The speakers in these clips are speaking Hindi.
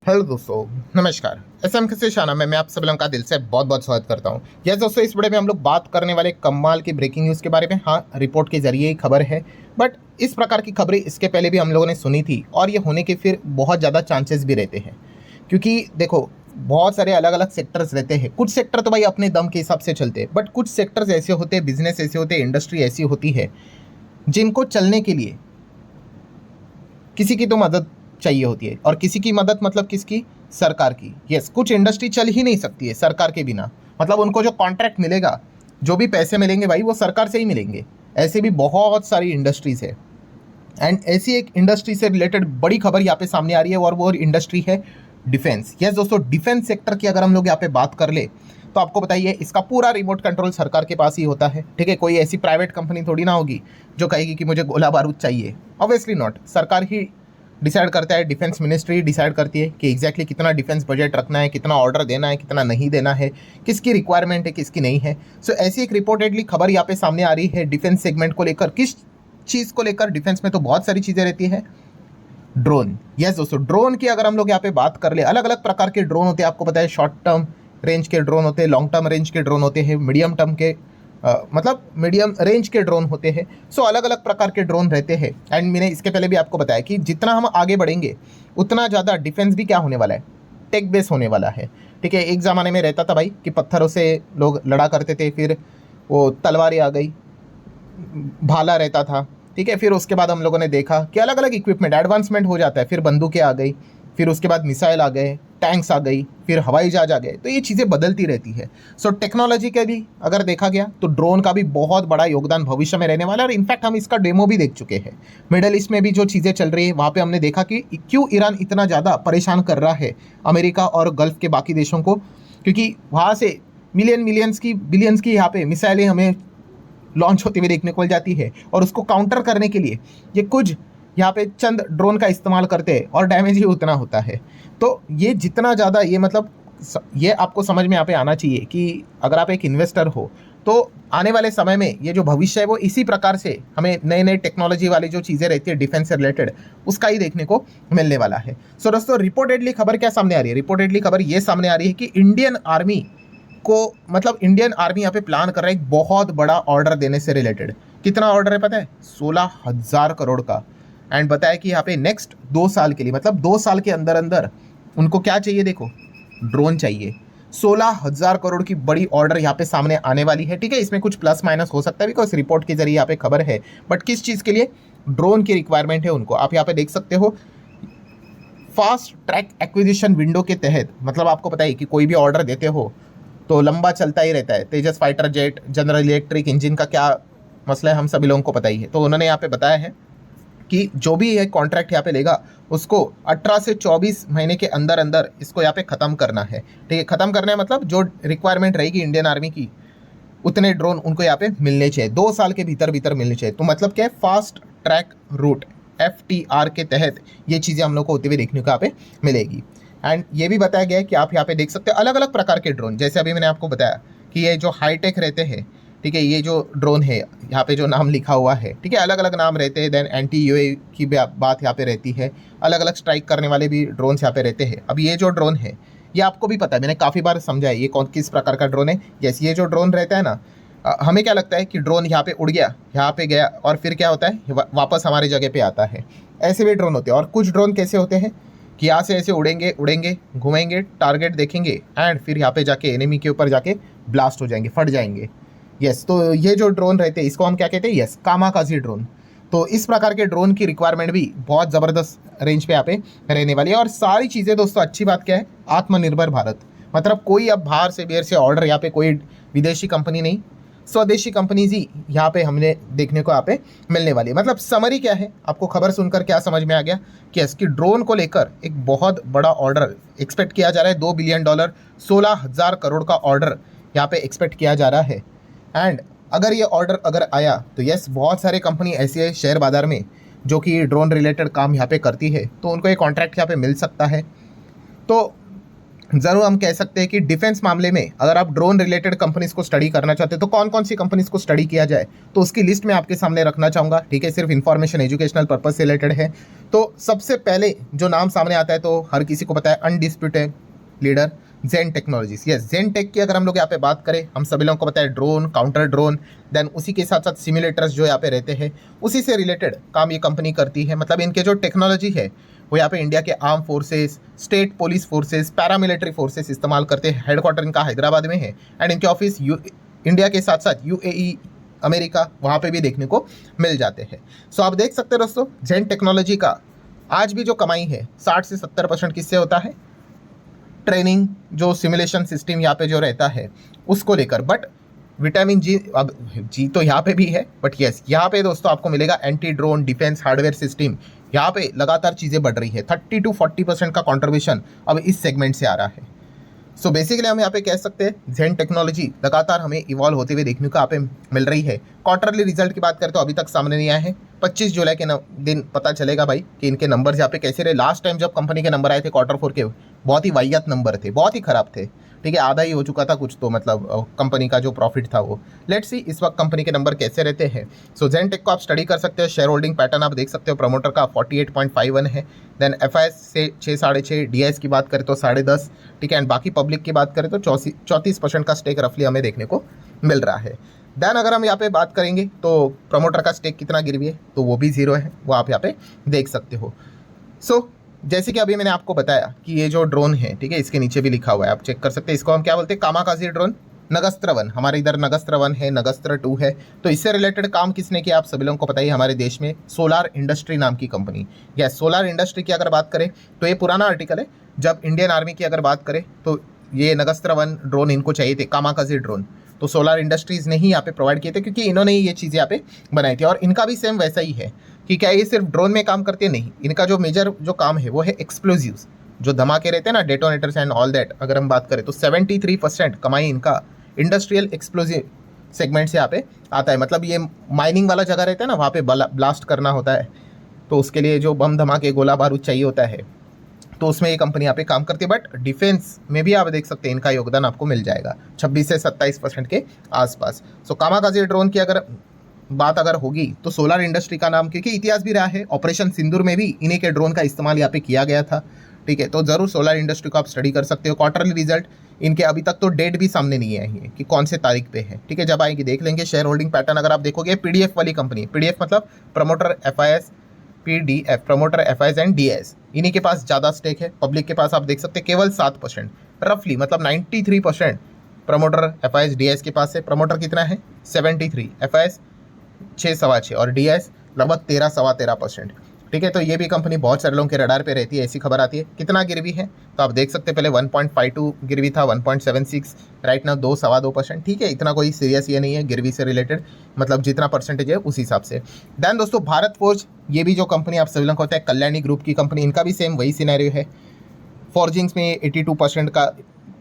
हेलो दोस्तों, नमस्कार। एसएम से शाना में मैं आप सब लोगों का दिल से बहुत बहुत स्वागत करता हूं। यस दोस्तों, इस वीडियो में हम लोग बात करने वाले कमाल की ब्रेकिंग न्यूज़ के बारे में। हाँ, रिपोर्ट के जरिए ही खबर है, बट इस प्रकार की खबरें इसके पहले भी हम लोगों ने सुनी थी और ये होने के फिर बहुत ज़्यादा चांसेस भी रहते हैं। क्योंकि देखो, बहुत सारे अलग अलग सेक्टर्स रहते हैं। कुछ सेक्टर तो भाई अपने दम के हिसाब से चलते हैं, बट कुछ सेक्टर्स ऐसे होते हैं, बिजनेस ऐसे होते हैं, इंडस्ट्री ऐसी होती है जिनको चलने के लिए किसी की तो मदद चाहिए होती है। और किसी की मदद मतलब किसकी? सरकार की। यस, कुछ इंडस्ट्री चल ही नहीं सकती है सरकार के बिना। मतलब उनको जो कॉन्ट्रैक्ट मिलेगा, जो भी पैसे मिलेंगे भाई, वो सरकार से ही मिलेंगे। ऐसे भी बहुत सारी इंडस्ट्रीज है। एंड ऐसी एक इंडस्ट्री से रिलेटेड बड़ी खबर यहाँ पे सामने आ रही है और वो इंडस्ट्री है डिफेंस। यस दोस्तों, डिफेंस सेक्टर की अगर हम लोग यहाँ पे बात कर ले तो आपको बताइए, इसका पूरा रिमोट कंट्रोल सरकार के पास ही होता है। ठीक है, कोई ऐसी प्राइवेट कंपनी थोड़ी ना होगी जो कहेगी कि मुझे गोला बारूद चाहिए। ऑब्वियसली नॉट, सरकार ही डिसाइड करता है। डिफेंस मिनिस्ट्री डिसाइड करती है कि एग्जैक्टली कितना डिफेंस बजट रखना है, कितना ऑर्डर देना है, कितना नहीं देना है, किसकी रिक्वायरमेंट है, किसकी नहीं है। सो ऐसी एक रिपोर्टेडली खबर यहाँ पे सामने आ रही है डिफेंस सेगमेंट को लेकर। किस चीज़ को लेकर? डिफेंस में तो बहुत सारी चीज़ें रहती है। ड्रोन। यस दोस्तों, ड्रोन की अगर हम लोग यहाँ पे बात कर ले, अलग अलग प्रकार के ड्रोन होते हैं। आपको पता है, शॉर्ट टर्म रेंज के ड्रोन होते हैं, लॉन्ग टर्म रेंज के ड्रोन होते हैं, मीडियम टर्म के मतलब मीडियम रेंज के ड्रोन होते हैं। सो अलग अलग प्रकार के ड्रोन रहते हैं। एंड मैंने इसके पहले भी आपको बताया कि जितना हम आगे बढ़ेंगे उतना ज़्यादा डिफेंस भी क्या होने वाला है? टेक बेस होने वाला है। ठीक है, एक ज़माने में रहता था भाई कि पत्थरों से लोग लड़ा करते थे, फिर वो तलवारें आ गई, भाला रहता था। ठीक है, फिर उसके बाद हम लोगों ने देखा कि अलग अलग इक्विपमेंट एडवांसमेंट हो जाता है। फिर बंदूकें आ गई, फिर उसके बाद मिसाइल आ गए, टैंक्स आ गई, फिर हवाई जहाज आ गए। तो ये चीज़ें बदलती रहती है। सो टेक्नोलॉजी का भी अगर देखा गया तो ड्रोन का भी बहुत बड़ा योगदान भविष्य में रहने वाला है। और इनफैक्ट हम इसका डेमो भी देख चुके हैं। मिडल ईस्ट में भी जो चीज़ें चल रही है वहाँ पे हमने देखा कि क्यों ईरान इतना ज़्यादा परेशान कर रहा है अमेरिका और गल्फ के बाकी देशों को। क्योंकि वहाँ से मिलियंस की बिलियंस की यहाँ पे मिसाइलें हमें लॉन्च होती हुई देखने को मिल जाती है। और उसको काउंटर करने के लिए ये कुछ यहाँ पे चंद ड्रोन का इस्तेमाल करते हैं और डैमेज ही उतना होता है। तो ये जितना ज़्यादा ये मतलब ये आपको समझ में यहाँ पे आना चाहिए कि अगर आप एक इन्वेस्टर हो तो आने वाले समय में ये जो भविष्य है वो इसी प्रकार से हमें नए नए टेक्नोलॉजी वाली जो चीज़ें रहती है डिफेंस से रिलेटेड, उसका ही देखने को मिलने वाला है। सो दोस्तों, रिपोर्टेडली खबर क्या सामने आ रही है? रिपोर्टेडली खबर ये सामने आ रही है कि इंडियन आर्मी को मतलब इंडियन आर्मी यहाँ पे प्लान कर रहा है एक बहुत बड़ा ऑर्डर देने से रिलेटेड। कितना ऑर्डर है पता है? 16,000 करोड़ का। एंड बताया कि यहाँ पे नेक्स्ट 2 साल के लिए, मतलब 2 साल के अंदर अंदर उनको क्या चाहिए? देखो, ड्रोन चाहिए। 16,000 करोड़ की बड़ी ऑर्डर यहाँ पे सामने आने वाली है। ठीक है, इसमें कुछ प्लस माइनस हो सकता है बिकॉज रिपोर्ट के जरिए यहाँ पे खबर है, बट किस चीज़ के लिए? ड्रोन की रिक्वायरमेंट है उनको। आप यहाँ पे देख सकते हो, फास्ट ट्रैक एक्विजिशन विंडो के तहत, मतलब आपको पता है कि कोई भी ऑर्डर देते हो तो लंबा चलता ही रहता है। Tejas fighter jet, General Electric engine का क्या मसला है हम सभी लोगों को पता ही है। तो उन्होंने यहाँ पे बताया है कि जो भी ये कॉन्ट्रैक्ट यहाँ पे लेगा उसको 18 से 24 महीने के अंदर अंदर इसको यहाँ पे ख़त्म करना है। ठीक है, ख़त्म करना है मतलब जो रिक्वायरमेंट रहेगी इंडियन आर्मी की उतने ड्रोन उनको यहाँ पे मिलने चाहिए, 2 साल के भीतर भीतर मिलने चाहिए। तो मतलब क्या है? फास्ट ट्रैक रूट FTR के तहत ये चीज़ें हम लोग को होते हुए देखने को यहाँ पे मिलेगी। एंड ये भी बताया गया है कि आप यहाँ पे देख सकते हैं अलग अलग प्रकार के ड्रोन। जैसे अभी मैंने आपको बताया कि ये जो हाईटेक रहते हैं, ठीक है, ये जो ड्रोन है यहाँ पे जो नाम लिखा हुआ है, ठीक है, अलग अलग नाम रहते हैं। देन एंटी UAV की बात यहाँ पे रहती है। अलग अलग स्ट्राइक करने वाले भी ड्रोन्स यहाँ पे रहते हैं। अब ये जो ड्रोन है ये आपको भी पता है, मैंने काफ़ी बार समझा है ये कौन किस प्रकार का ड्रोन है। यस, ये जो ड्रोन रहता है ना, हमें क्या लगता है कि ड्रोन यहाँ पे उड़ गया, यहाँ पे गया और फिर क्या होता है? वापस हमारी जगह पे आता है। ऐसे भी ड्रोन होते हैं। और कुछ ड्रोन कैसे होते हैं कि यहाँ से ऐसे उड़ेंगे उड़ेंगे, घूमेंगे, टारगेट देखेंगे एंड फिर यहाँ पे जाके एनिमी के ऊपर जाके ब्लास्ट हो जाएंगे, फट जाएंगे। यस, तो ये जो ड्रोन रहते हैं इसको हम क्या कहते हैं? Yes, kamikaze drone. तो इस प्रकार के ड्रोन की रिक्वायरमेंट भी बहुत ज़बरदस्त रेंज पे यहाँ पे रहने वाली है। और सारी चीज़ें दोस्तों, अच्छी बात क्या है? आत्मनिर्भर भारत। मतलब कोई अब बाहर से बेर से ऑर्डर, यहाँ पे कोई विदेशी कंपनी नहीं, स्वदेशी कंपनीज ही यहाँ पे हमने देखने को यहाँ पे मिलने वाली है। मतलब समरी क्या है? आपको खबर सुनकर क्या समझ में आ गया कि इसकी ड्रोन को लेकर एक बहुत बड़ा ऑर्डर एक्सपेक्ट किया जा रहा है। $2 बिलियन, 16,000 करोड़ का ऑर्डर यहाँ पे एक्सपेक्ट किया जा रहा है। एंड अगर ये ऑर्डर अगर आया तो यस, बहुत सारे कंपनी ऐसी है शेयर बाजार में जो कि ड्रोन रिलेटेड काम यहाँ पे करती है, तो उनको ये कॉन्ट्रैक्ट यहाँ पे मिल सकता है। तो जरूर हम कह सकते हैं कि डिफेंस मामले में अगर आप ड्रोन रिलेटेड कंपनीज को स्टडी करना चाहते हैं तो कौन कौन सी कंपनीज को स्टडी किया जाए, तो उसकी लिस्ट में आपके सामने रखना चाहूँगा। ठीक है, सिर्फ इन्फॉर्मेशन एजुकेशनल पर्पज से रिलेटेड है। तो सबसे पहले जो नाम सामने आता है तो हर किसी को पता है, अनडिस्प्यूटेड लीडर जेन टेक्नोलॉजीज। यस, जेन टेक की अगर हम लोग यहाँ पे बात करें, हम सभी लोगों को पता है ड्रोन, काउंटर ड्रोन, देन उसी के साथ साथ सिमुलेटर्स जो यहाँ पे रहते हैं, उसी से रिलेटेड काम ये कंपनी करती है। मतलब इनके जो टेक्नोलॉजी है वो यहाँ पे इंडिया के arm forces, state police forces, paramilitary forces इस्तेमाल करते हैं। हेडक्वार्टर इनका हैदराबाद में है एंड इनके ऑफिस इंडिया के साथ साथ यूएई, अमेरिका, वहाँ पे भी देखने को मिल जाते हैं। सो आप देख सकते हैं दोस्तों, जेन टेक्नोलॉजी का आज भी जो कमाई है 60 से 70% किससे होता है, ट्रेनिंग, जो सिमुलेशन सिस्टम यहाँ पे जो रहता है उसको लेकर। बट विटामिन जी, अब जी तो यहाँ पे भी है, बट यस यहाँ पे दोस्तों आपको मिलेगा anti drone defence hardware system. यहाँ पे लगातार चीज़ें बढ़ रही है, 30 to 40% का कॉन्ट्रीब्यूशन अब इस सेगमेंट से आ रहा है। सो बेसिकली हम यहाँ पे कह सकते हैं जेन टेक्नोलॉजी लगातार हमें इवॉल्व होते हुए देखने को यहाँ पे मिल रही है। क्वार्टरली रिजल्ट की बात करें तो अभी तक सामने नहीं आए हैं। 25 जुलाई के दिन पता चलेगा भाई कि इनके नंबर यहाँ पे कैसे रहे। लास्ट टाइम जब कंपनी के नंबर आए थे Q4 के, बहुत ही वाहियात नंबर थे, बहुत ही खराब थे। ठीक है, आधा ही हो चुका था कुछ, तो मतलब कंपनी का जो प्रॉफिट था वो। लेट्स सी इस वक्त कंपनी के नंबर कैसे रहते हैं। सो जेन टेक को आप स्टडी कर सकते हैं। शेयर होल्डिंग पैटर्न आप देख सकते हो, प्रमोटर का 48.51 है, देन एफआईएस से 6, 6.5, डीआईएस की बात करें तो 10.5। ठीक है, एंड बाकी पब्लिक की बात करें तो 34% का स्टेक रफली हमें देखने को मिल रहा है। देन अगर हम यहाँ पे बात करेंगे तो प्रमोटर का स्टेक कितना गिरवी है, तो वो भी 0 है, वो आप यहाँ पे देख सकते हो। सो जैसे कि अभी मैंने आपको बताया कि ये जो ड्रोन है, ठीक है, इसके नीचे भी लिखा हुआ है, आप चेक कर सकते हैं। इसको हम क्या बोलते हैं, कामाकाजी ड्रोन, नगस्त्र 1, हमारे इधर नगस्त्र 1 है, नगस्त्र 2 है। तो इससे रिलेटेड काम किसने किया आप सभी लोगों को पता ही, हमारे देश में सोलार इंडस्ट्री नाम की कंपनी। या सोलार इंडस्ट्री की अगर बात करें तो ये पुराना आर्टिकल है। जब इंडियन आर्मी की अगर बात करें तो ये नगस्त्र 1 ड्रोन इनको चाहिए थे, कामाकाजी ड्रोन, तो सोलार इंडस्ट्रीज़ ने ही यहाँ पे प्रोवाइड किए थे, क्योंकि इन्होंने ही ये चीज़ें यहाँ पे बनाई थी। और इनका भी सेम वैसा ही है कि क्या ये सिर्फ ड्रोन में काम करते नहीं, इनका जो मेजर जो काम है वो है एक्सप्लोजिव्स, जो धमाके रहते हैं ना, डेटोनेटर्स एंड ऑल दैट। अगर हम बात करें तो 73% कमाई इनका इंडस्ट्रियल एक्सप्लोजिव सेगमेंट से यहाँ पे आता है। मतलब ये माइनिंग वाला जगह रहता है ना, वहाँ पे ब्लास्ट करना होता है, तो उसके लिए जो बम धमाके गोला बारूद चाहिए होता है, तो उसमें ये कंपनी यहाँ पे काम करती है। बट डिफेंस में भी आप देख सकते हैं इनका योगदान आपको मिल जाएगा 26 से 27% के आसपास। सो कामाकाजी ड्रोन की अगर बात होगी तो सोलार इंडस्ट्री का नाम, क्योंकि इतिहास भी रहा है, ऑपरेशन सिंदूर में भी इन्हीं के ड्रोन का इस्तेमाल यहाँ पे किया गया था। ठीक है, तो ज़रूर सोलार इंडस्ट्री को आप स्टडी कर सकते हो। क्वार्टरली रिजल्ट इनके अभी तक तो डेट भी सामने नहीं आई है कि कौन से तारीख पे है। ठीक है, जब आएगी देख लेंगे। शेयर होल्डिंग पैटर्न अगर आप देखोगे, पीडीएफ वाली कंपनी, पीडीएफ मतलब promoter, FIS, PDF, promoter, FIS and DS, इन्हीं के पास ज़्यादा स्टेक है। पब्लिक के पास आप देख सकते हैं केवल 7% रफली, मतलब 93% प्रमोटर, एफआईएस, डीएस के पास है। प्रमोटर कितना है 73, एफआईएस 6, 6.25 और डीएस लगभग 13, 13.25%। ठीक है, तो ये भी कंपनी बहुत सारे लोगों के रडार पे रहती है, ऐसी खबर आती है। कितना गिरवी है तो आप देख सकते हैं, पहले 1.52 गिरवी था, 1.76, राइट नाउ 2, 2.25%। ठीक है, इतना कोई सीरियस ये नहीं है गिरवी से रिलेटेड, मतलब जितना परसेंटेज है उस हिसाब से। देन दोस्तों भारत फोर्ज, ये भी जो कंपनी आप सभी लोगों को होता है, कल्याणी ग्रुप की कंपनी, इनका भी सेम वही सिनेरियो है। फॉर्जिंग्स में 82% का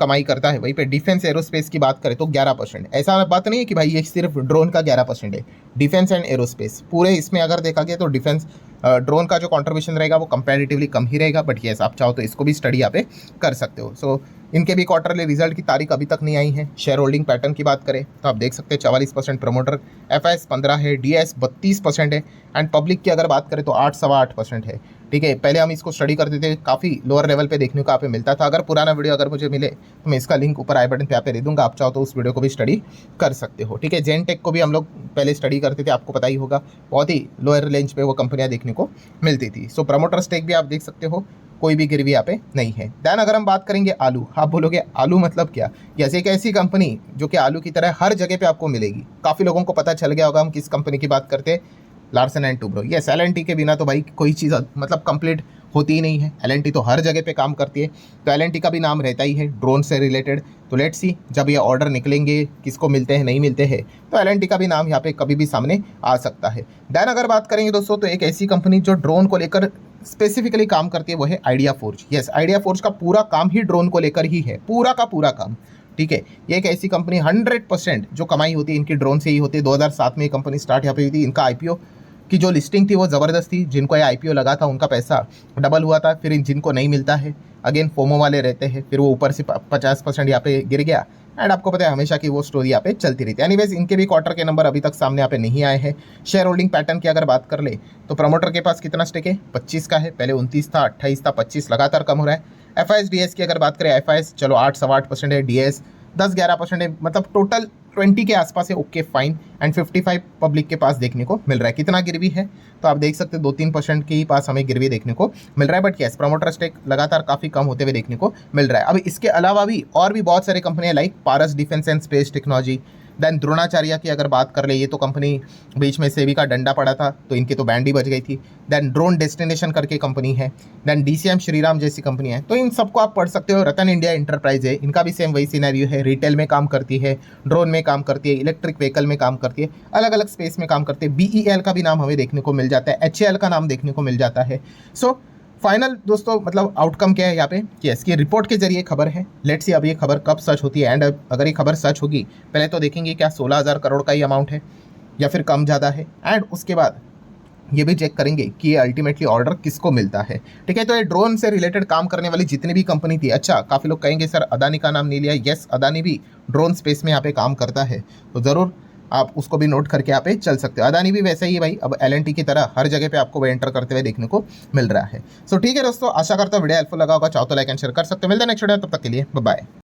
कमाई करता है। वहीं पे डिफेंस एरोस्पेस की बात करें तो 11%। ऐसा बात नहीं है कि भाई ये सिर्फ ड्रोन का 11% है, डिफेंस एंड एरोस्पेस पूरे इसमें अगर देखा गया तो डिफेंस ड्रोन का जो कंट्रीब्यूशन रहेगा वो कंपैरेटिवली कम ही रहेगा। बट येस, आप चाहो तो इसको भी स्टडी यहाँ पे कर सकते हो। सो इनके भी क्वार्टरली रिजल्ट की तारीख अभी तक नहीं आई है। शेयर होल्डिंग पैटर्न की बात करें तो आप देख सकते हैं 44% प्रमोटर, एफआईएस 15 है, डीएस 32% है एंड पब्लिक की अगर बात करें तो 8, 8.25% है। ठीक है, पहले हम इसको स्टडी करते थे, काफ़ी लोअर लेवल पे देखने को यहाँ पे मिलता था। अगर पुराना वीडियो अगर मुझे मिले तो मैं इसका लिंक ऊपर आई बटन पे यहाँ पे दे दूंगा, आप चाहो तो उस वीडियो को भी स्टडी कर सकते हो। ठीक है, जेन टेक को भी हम लोग पहले स्टडी करते थे, आपको पता ही होगा, बहुत ही लोअर रेंज पे वो कंपनियाँ देखने को मिलती थी। सो प्रमोटर स्टेक भी आप देख सकते हो, कोई भी गिरवी यहाँ पे नहीं है। दैन अगर हम बात करेंगे आलू, आप बोलोगे आलू मतलब क्या, जैसे एक ऐसी कंपनी जो कि आलू की तरह हर जगह पे आपको मिलेगी। काफ़ी लोगों को पता चल गया होगा हम किस कंपनी की बात करते हैं, Larsen and Toubro. Yes, L&T के बिना तो भाई कोई चीज़ मतलब कंप्लीट होती ही नहीं है। एल&टी तो हर जगह पे काम करती है, तो एल&टी का भी नाम रहता ही है ड्रोन से रिलेटेड। तो लेट्स सी जब ये ऑर्डर निकलेंगे, किसको मिलते हैं नहीं मिलते हैं, तो एल&टी का भी नाम यहाँ पे कभी भी सामने आ सकता है। दैन अगर बात करेंगे दोस्तों तो एक ऐसी कंपनी जो ड्रोन को लेकर स्पेसिफिकली काम करती है वो है idea forge. Yes, idea forge का पूरा काम ही ड्रोन को लेकर ही है, पूरा का पूरा काम। ठीक है, ये एक ऐसी कंपनी 100% जो कमाई होती है इनकी ड्रोन से ही होती है। 2007 में ये कंपनी स्टार्ट यहाँ पे हुई थी। इनका आईपीओ कि जो लिस्टिंग थी वो ज़बरदस्त थी, जिनको ये आईपीओ लगा था उनका पैसा डबल हुआ था, फिर जिनको नहीं मिलता है अगेन फोमो वाले रहते हैं, फिर वो ऊपर से 50% यहाँ पे गिर गया। एंड आपको पता है हमेशा की वो स्टोरी यहाँ पे चलती रहती है। एनीवेज इनके भी क्वार्टर के नंबर अभी तक सामने यहाँ पे नहीं आए हैं। शेयर होल्डिंग पैटर्न की अगर बात कर ले तो प्रमोटर के पास कितना स्टेक है, 25 का है, पहले 29 था, 28 था, 25 लगातार कम हो रहा है। एफआईएस डीएस की अगर बात करें, एफआईएस चलो 8-8.25% है, डीएस 10-11% है, मतलब टोटल 20 के आसपास है, ओके फाइन। एंड 55 पब्लिक के पास देखने को मिल रहा है। कितना गिरवी है तो आप देख सकते हैं 2-3% के ही पास हमें गिरवी देखने को मिल रहा है। बट यस प्रमोटर स्टेक लगातार काफी कम होते हुए देखने को मिल रहा है। अब इसके अलावा भी और भी बहुत सारी कंपनियां like Paras defence and space technology, then Dronacharya की अगर बात कर ले, ये तो कंपनी बीच में सेबी का डंडा पड़ा था तो इनकी तो बैंड ही बज गई थी। देन ड्रोन डेस्टिनेशन करके कंपनी है, देन डीसीएम श्रीराम जैसी कंपनी है, तो इन सबको आप पढ़ सकते हो। रतन इंडिया इंटरप्राइज है, इनका भी सेम वही सिनेरियो है, रिटेल में काम करती है, ड्रोन में काम करती है, इलेक्ट्रिक व्हीकल में काम करती है, अलग अलग स्पेस में काम करती है। बीईएल का भी नाम हमें देखने को मिल जाता है, एचएएल का नाम देखने को मिल जाता है। सो फाइनल दोस्तों मतलब आउटकम क्या है यहाँ पे कि इसकी रिपोर्ट के जरिए खबर है। लेट्स सी अब ये खबर कब सच होती है। एंड अगर ये खबर सच होगी पहले तो देखेंगे क्या 16,000 करोड़ का ही अमाउंट है या फिर कम ज़्यादा है। एंड उसके बाद ये भी चेक करेंगे कि ये अल्टीमेटली ऑर्डर किसको मिलता है। ठीक है, तो ये ड्रोन से रिलेटेड काम करने वाली जितनी भी कंपनी थी, अच्छा काफ़ी लोग कहेंगे सर अदानी का नाम नहीं लिया। यस अदानी भी ड्रोन स्पेस में यहाँ पे काम करता है, तो ज़रूर आप उसको भी नोट करके यहाँ पे चल सकते हो। अदानी भी वैसे ही है भाई, अब एलएनटी की तरह हर जगह पे आपको वो एंटर करते हुए देखने को मिल रहा है। सो ठीक है दोस्तों, आशा करता हूँ वीडियो हेल्पफुल लगा होगा। चाहो तो लाइक एंड शेयर कर सकते हो। मिलते हैं नेक्स्ट वीडियो, तब तक के लिए बाय बाय।